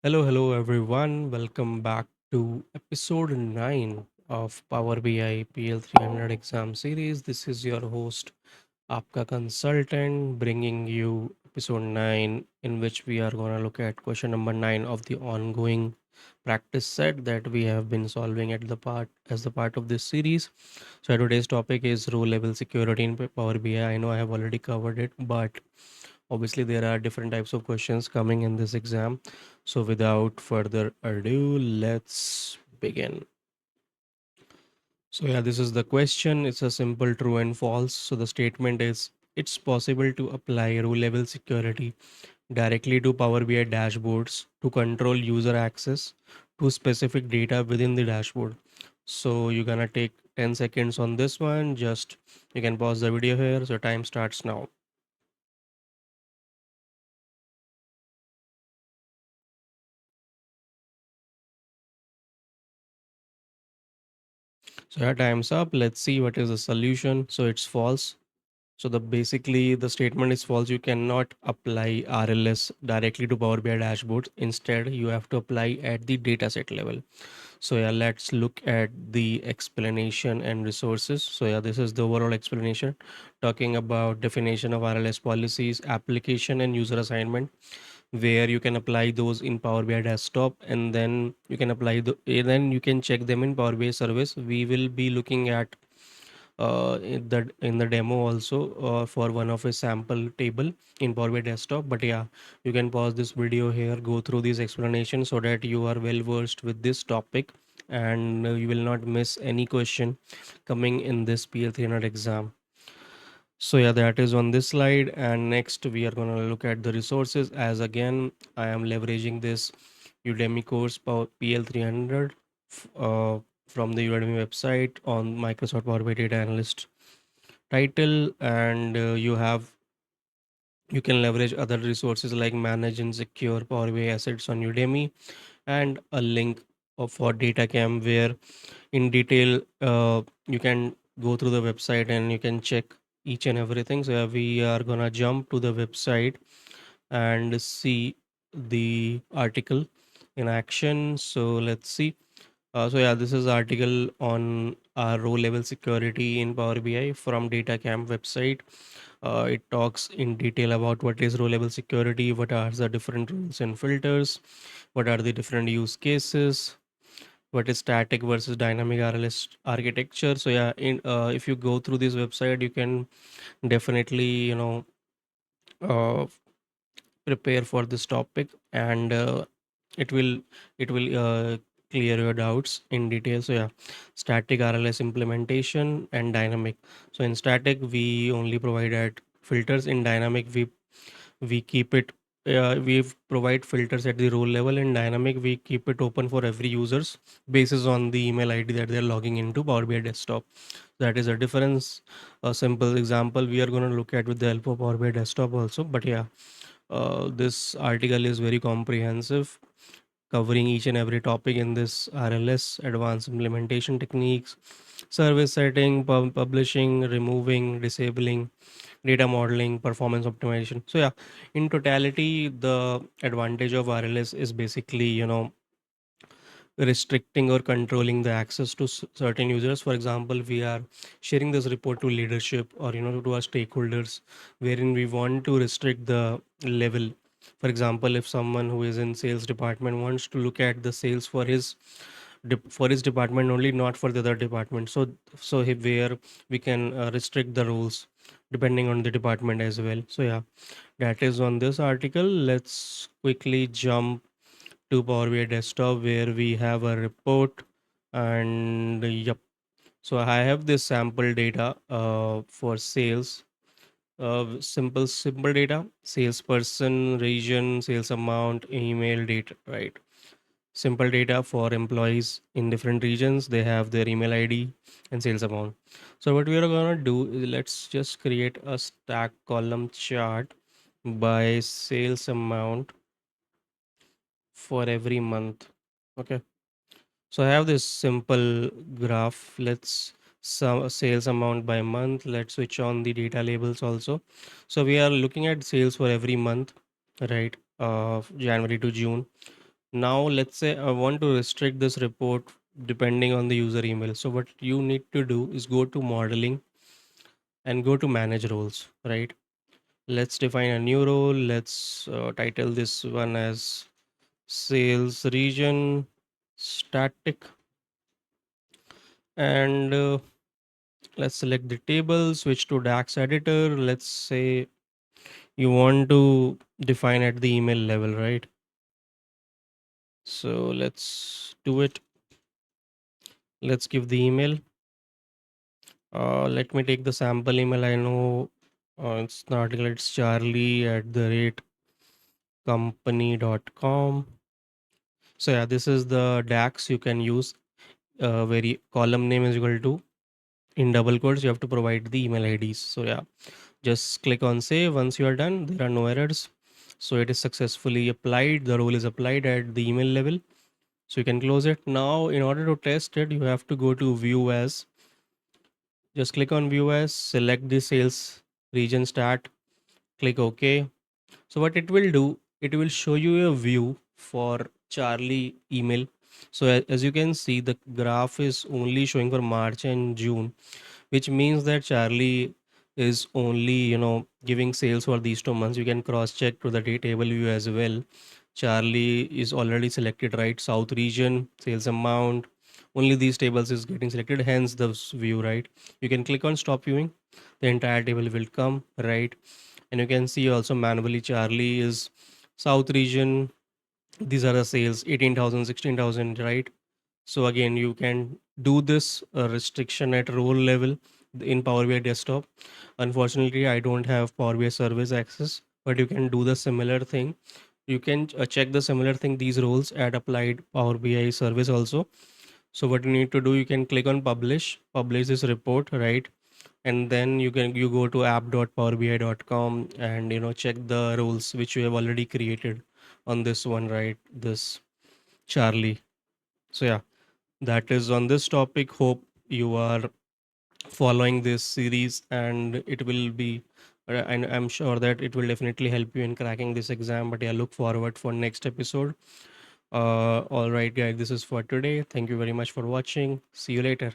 Hello everyone. Welcome back to episode 9 of Power BI PL300 exam series. This is your host, Aapka consultant, bringing you episode 9, in which we are going to look at question number 9 of the ongoing practice set that we have been solving at the part as the part of this series. So today's topic is row level security in Power BI. I know I have already covered it, but obviously there are different types of questions coming in this exam. So without further ado, let's begin. So yeah, this is the question. It's a simple true and false. So the statement is it's possible to apply row level security directly to Power BI dashboards to control user access to specific data within the dashboard. So you're gonna take 10 seconds on this one. Just you can pause the video here. So time starts now. So yeah, time's up. Let's see what is the solution. So it's false. So the basically the statement is false. You cannot apply RLS directly to Power BI dashboards. Instead, you have to apply at the dataset level. So yeah, let's look at the explanation and resources. So yeah, this is the overall explanation talking about definition of RLS policies, application and user assignment, where you can apply those in Power BI desktop, and then you can apply then you can check them in Power BI service. We will be looking at in the demo also for one of a sample table in Power BI desktop. But yeah, you can pause this video here, go through these explanations so that you are well versed with this topic, and you will not miss any question coming in this PL300 exam. So yeah, that is on this slide. And next we are going to look at the resources. As again, I am leveraging this Udemy course PL300 from the Udemy website on Microsoft Power BI Data Analyst title. And you can leverage other resources like manage and secure Power BI assets on Udemy, and a link for Datacamp, where in detail you can go through the website and you can check each and everything. So yeah, we are gonna jump to the website and see the article in action. So let's see. So yeah, this is article on row level security in Power BI from Datacamp website. It talks in detail about what is row level security, what are the different rules and filters, what are the different use cases, what is static versus dynamic RLS architecture. So yeah, if you go through this website, you can definitely uh, prepare for this topic, and it will it will clear your doubts in detail. So yeah, static RLS implementation and dynamic. So in static we only provide at filters. In dynamic we keep it we provide filters at the role level. In dynamic we keep it open for every users basis on the email ID that they're logging into Power BI desktop. That is a difference. A simple example we are going to look at with the help of Power BI desktop also. But yeah, this article is very comprehensive, covering each and every topic in this RLS, advanced implementation techniques, service setting, publishing, removing, disabling, data modeling, performance optimization. So yeah, in totality, the advantage of RLS is basically, restricting or controlling the access to certain users. For example, we are sharing this report to leadership, or to our stakeholders, wherein we want to restrict the level. For example, if someone who is in sales department wants to look at the sales for his department only, not for the other department. Where we can restrict the rules depending on the department as well. So yeah, that is on this article. Let's quickly jump to Power BI desktop, where we have a report. And yep, so I have this sample data for sales. Simple data: salesperson, region, sales amount, email data, right? Simple data for employees in different regions. They have their email ID and sales amount. So what we are gonna do is, let's just create a stack column chart by sales amount for every month. Okay. So I have this simple graph. Let's sales amount by month. Let's switch on the data labels also. So we are looking at sales for every month, right? January to June. Now let's say I want to restrict this report depending on the user email. So what you need to do is go to modeling and go to manage roles, right? Let's define a new role. Let's title this one as sales region static, and let's select the table, switch to DAX editor. Let's say you want to define at the email level, right? So let's do it. Let's give the email. Let me take the sample email. I know it's the article. It's Charlie at the rate company.com. So yeah, this is the DAX you can use. Where column name is equal to, in double quotes you have to provide the email IDs. So yeah, just click on save. Once you are done, there are no errors. So it is successfully applied. The role is applied at the email level. So you can close it. Now in order to test it, you have to go to view as. Just click on view as, select the sales region stat, click OK. So what it will do, it will show you a view for Charlie email. So as you can see, the graph is only showing for March and June, which means that Charlie is only, giving sales for these 2 months. You can cross check to the table view as well. Charlie is already selected, right? South region sales amount, only these tables is getting selected, hence the view, right? You can click on stop viewing, the entire table will come, right? And you can see also manually Charlie is south region. These are the sales 18,000, 16,000, right? So again, you can do this restriction at role level in Power BI desktop. Unfortunately, I don't have Power BI service access, but you can do the similar thing. You can check the similar thing, these roles at applied Power BI service also. So what you need to do, you can click on publish this report, right? And then you go to app.powerbi.com and check the roles which you have already created on this one, right? This Charlie. So yeah, that is on this topic. Hope you are following this series, and it will be and I'm sure that it will definitely help you in cracking this exam. But yeah, look forward for next episode. All right guys, this is for today. Thank you very much for watching. See you later.